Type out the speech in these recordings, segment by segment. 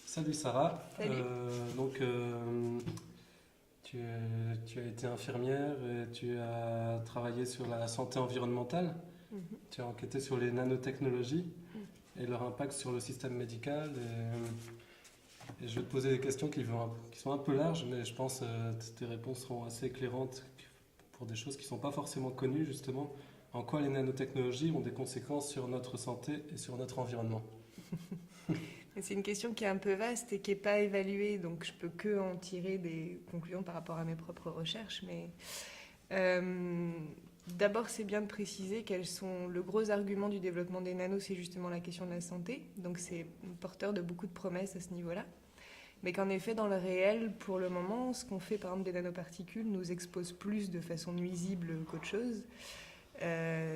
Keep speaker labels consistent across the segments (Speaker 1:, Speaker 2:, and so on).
Speaker 1: Salut Sarah.
Speaker 2: Salut.
Speaker 1: Tu as été infirmière et tu as travaillé sur la santé environnementale.
Speaker 2: Mhm.
Speaker 1: Tu as enquêté sur les nanotechnologies
Speaker 2: Mhm.
Speaker 1: et leur impact sur le système médical. Et je vais te poser des questions qui sont un peu larges, mais je pense que tes réponses seront assez éclairantes pour des choses qui ne sont pas forcément connues, justement. En quoi les nanotechnologies ont des conséquences sur notre santé et sur notre environnement?
Speaker 2: C'est une question qui est un peu vaste et qui n'est pas évaluée, donc je peux que en tirer des conclusions par rapport à mes propres recherches. Mais euh, d'abord, c'est bien de préciser quels sont le gros argument du développement des nanos, c'est justement la question de la santé. Donc c'est porteur de beaucoup de promesses à ce niveau-là. Mais qu'en effet, dans le réel, pour le moment, ce qu'on fait, par exemple, des nanoparticules nous expose plus de façon nuisible qu'autre chose.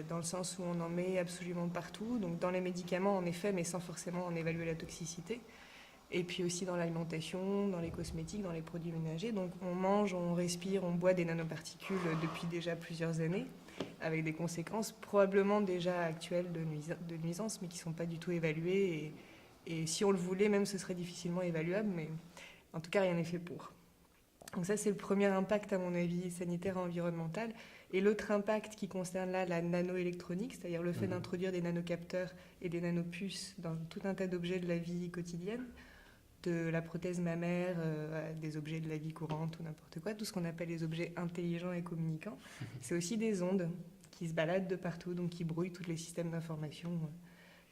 Speaker 2: Dans le sens où on en met absolument partout, donc dans les médicaments en effet, mais sans forcément en évaluer la toxicité, et puis aussi dans l'alimentation, dans les cosmétiques, dans les produits ménagers. Donc on mange, on respire, on boit des nanoparticules depuis déjà plusieurs années, avec des conséquences probablement déjà actuelles de nuisances, mais qui ne sont pas du tout évaluées, et si on le voulait même, ce serait difficilement évaluable, mais en tout cas rien n'est fait pour. Donc ça, c'est le premier impact, à mon avis, sanitaire et environnemental. Et l'autre impact qui concerne là la nanoélectronique, c'est-à-dire le fait d'introduire des nanocapteurs et des nanopuces dans tout un tas d'objets de la vie quotidienne, de la prothèse mammaire à des objets de la vie courante ou n'importe quoi, tout ce qu'on appelle les objets intelligents et communicants, c'est aussi des ondes qui se baladent de partout, donc qui brouillent tous les systèmes d'information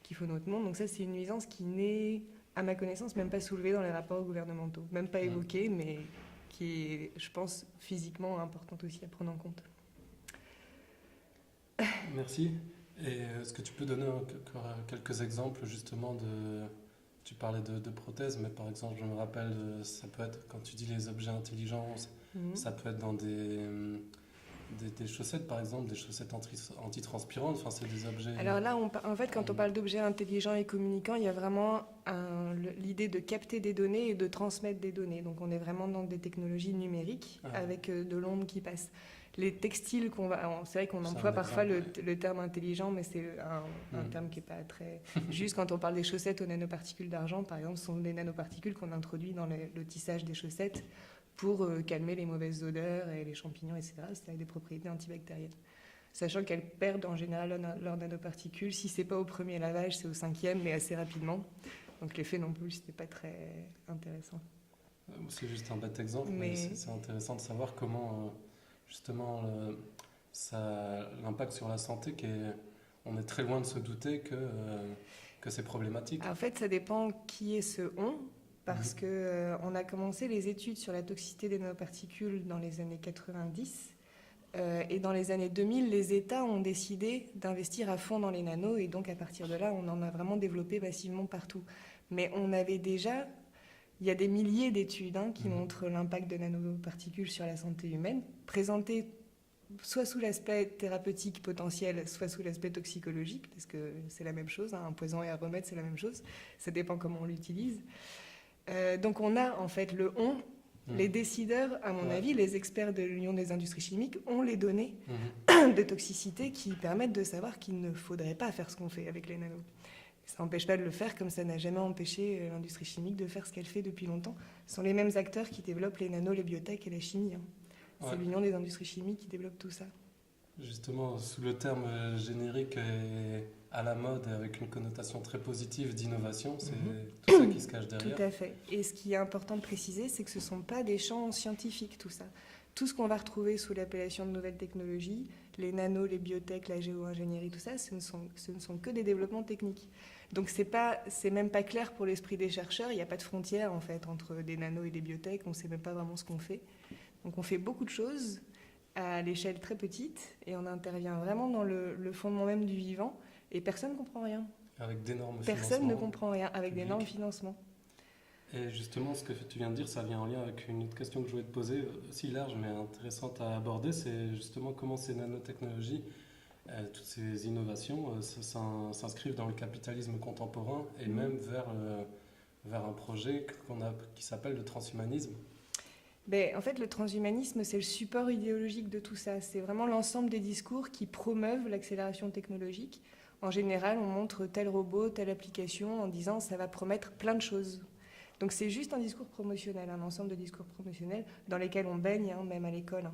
Speaker 2: qui font notre monde. Donc ça, c'est une nuisance qui n'est, à ma connaissance, même pas soulevée dans les rapports gouvernementaux, même pas évoquée, mais qui est, je pense, physiquement importante aussi à prendre en compte.
Speaker 1: Merci. Et est-ce que tu peux donner quelques exemples justement de... Tu parlais de prothèses, mais par exemple, je me rappelle, ça peut être, quand tu dis les objets intelligents, ça peut être dans des chaussettes, par exemple, des chaussettes antitranspirantes. Enfin, c'est des objets...
Speaker 2: Alors là, en fait, quand on parle d'objets intelligents et communicants, il y a vraiment l'idée de capter des données et de transmettre des données. Donc on est vraiment dans des technologies numériques avec de l'onde qui passe. Les textiles, c'est vrai qu'on emploie parfois le terme intelligent, mais c'est un terme qui n'est pas très juste. Quand on parle des chaussettes aux nanoparticules d'argent, par exemple, ce sont des nanoparticules qu'on introduit dans le tissage des chaussettes pour calmer les mauvaises odeurs et les champignons, etc. C'est avec des propriétés antibactériennes. Sachant qu'elles perdent en général leurs nanoparticules. Si ce n'est pas au premier lavage, c'est au 5e, mais assez rapidement. Donc l'effet non plus, ce n'est pas très intéressant.
Speaker 1: C'est juste un bête exemple, mais c'est intéressant de savoir comment... justement l'impact sur la santé, on est très loin de se douter que c'est problématique.
Speaker 2: En fait, ça dépend qui est ce on, parce qu'on a commencé les études sur la toxicité des nanoparticules dans les années 90, et dans les années 2000, les États ont décidé d'investir à fond dans les nanos, et donc à partir de là, on en a vraiment développé massivement partout. Mais on avait déjà... Il y a des milliers d'études qui montrent l'impact de nanoparticules sur la santé humaine, présentées soit sous l'aspect thérapeutique potentiel, soit sous l'aspect toxicologique, parce que c'est la même chose, un poison et un remède, c'est la même chose, ça dépend comment on l'utilise. Donc on a en fait le on, les décideurs, à mon avis, les experts de l'Union des industries chimiques, ont les données de toxicité qui permettent de savoir qu'il ne faudrait pas faire ce qu'on fait avec les nanos. Ça n'empêche pas de le faire, comme ça n'a jamais empêché l'industrie chimique de faire ce qu'elle fait depuis longtemps. Ce sont les mêmes acteurs qui développent les nanos, les biotech et la chimie. C'est l'Union des industries chimiques qui développe tout ça.
Speaker 1: Justement, sous le terme générique et à la mode, avec une connotation très positive d'innovation, c'est tout ça qui se cache derrière.
Speaker 2: Tout à fait. Et ce qui est important de préciser, c'est que ce ne sont pas des champs scientifiques, tout ça. Tout ce qu'on va retrouver sous l'appellation de nouvelles technologies, les nanos, les biotech, la géo-ingénierie, tout ça, ce ne sont que des développements techniques. Donc c'est même pas clair pour l'esprit des chercheurs, il n'y a pas de frontière en fait entre des nanos et des biotech, on ne sait même pas vraiment ce qu'on fait. Donc on fait beaucoup de choses à l'échelle très petite et on intervient vraiment dans le fondement même du vivant et personne ne comprend rien.
Speaker 1: Avec d'énormes
Speaker 2: financements. Personne ne comprend rien, avec d'énormes financements.
Speaker 1: Et justement, ce que tu viens de dire, ça vient en lien avec une autre question que je voulais te poser, aussi large mais intéressante à aborder, c'est justement comment ces nanotechnologies, toutes ces innovations s'inscrivent dans le capitalisme contemporain et même vers un projet qui s'appelle le transhumanisme.
Speaker 2: En fait, le transhumanisme, c'est le support idéologique de tout ça. C'est vraiment l'ensemble des discours qui promeuvent l'accélération technologique. En général, on montre tel robot, telle application en disant ça va promettre plein de choses. Donc c'est juste un discours promotionnel, un ensemble de discours promotionnels dans lesquels on baigne, hein, même à l'école.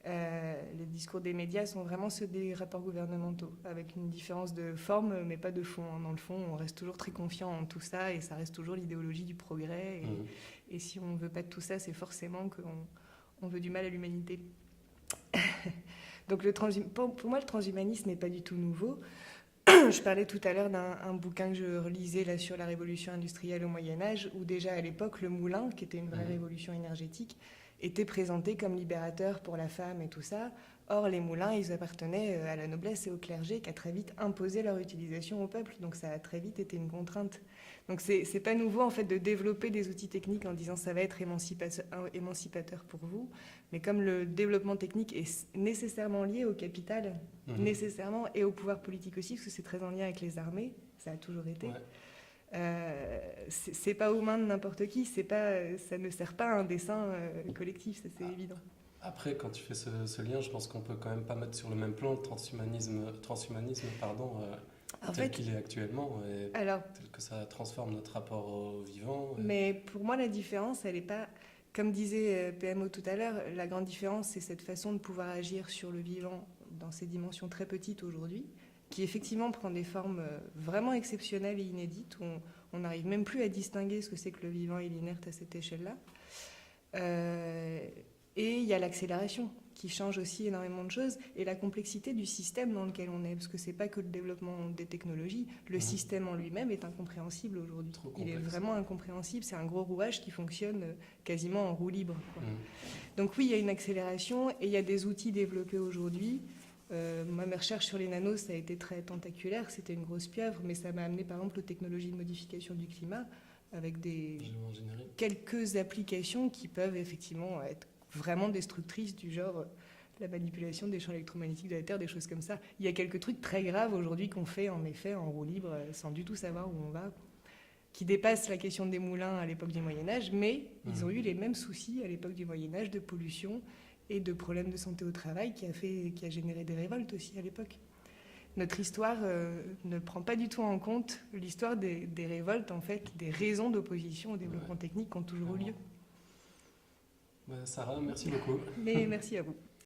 Speaker 2: Les discours des médias sont vraiment ceux des rapports gouvernementaux, avec une différence de forme, mais pas de fond. Dans le fond, on reste toujours très confiant en tout ça, et ça reste toujours l'idéologie du progrès. Et si on ne veut pas de tout ça, c'est forcément qu'on veut du mal à l'humanité. Donc pour moi, le transhumanisme n'est pas du tout nouveau. Je parlais tout à l'heure d'un bouquin que je relisais là, sur la révolution industrielle au Moyen-Âge, où déjà à l'époque, le moulin, qui était une vraie révolution énergétique, était présenté comme libérateur pour la femme et tout ça. Or, les moulins, ils appartenaient à la noblesse et au clergé qui a très vite imposé leur utilisation au peuple. Donc ça a très vite été une contrainte. Donc c'est pas nouveau en fait de développer des outils techniques en disant ça va être émancipateur pour vous. Mais comme le développement technique est nécessairement lié au capital, nécessairement, et au pouvoir politique aussi, parce que c'est très en lien avec les armées, ça a toujours été. C'est pas aux mains de n'importe qui, ça ne sert pas à un dessein collectif, ça c'est évident.
Speaker 1: Après, quand tu fais ce lien, je pense qu'on peut quand même pas mettre sur le même plan le transhumanisme tel qu'il est actuellement, et tel que ça transforme notre rapport au vivant.
Speaker 2: Mais pour moi, la différence, elle n'est pas... Comme disait PMO tout à l'heure, la grande différence, c'est cette façon de pouvoir agir sur le vivant dans ces dimensions très petites aujourd'hui, qui effectivement prend des formes vraiment exceptionnelles et inédites, où on n'arrive même plus à distinguer ce que c'est que le vivant et l'inerte à cette échelle-là. Et il y a l'accélération qui change aussi énormément de choses, et la complexité du système dans lequel on est, parce que c'est pas que le développement des technologies, le système en lui-même est incompréhensible aujourd'hui. Il est vraiment incompréhensible, c'est un gros rouage qui fonctionne quasiment en roue libre, quoi. Donc oui, il y a une accélération, et il y a des outils développés aujourd'hui. Moi, mes recherches sur les nanos, ça a été très tentaculaire, c'était une grosse pieuvre, mais ça m'a amené par exemple aux technologies de modification du climat, avec quelques applications qui peuvent effectivement être vraiment destructrices, du genre la manipulation des champs électromagnétiques de la Terre, des choses comme ça. Il y a quelques trucs très graves aujourd'hui qu'on fait en effet en roue libre sans du tout savoir où on va, qui dépassent la question des moulins à l'époque du Moyen-Âge, mais ils ont eu les mêmes soucis à l'époque du Moyen-Âge de pollution et de problèmes de santé au travail qui a généré des révoltes aussi à l'époque. Notre histoire ne prend pas du tout en compte l'histoire des révoltes, en fait, des raisons d'opposition au développement technique qui ont toujours eu lieu.
Speaker 1: Sarah, merci beaucoup.
Speaker 2: Mais merci à vous.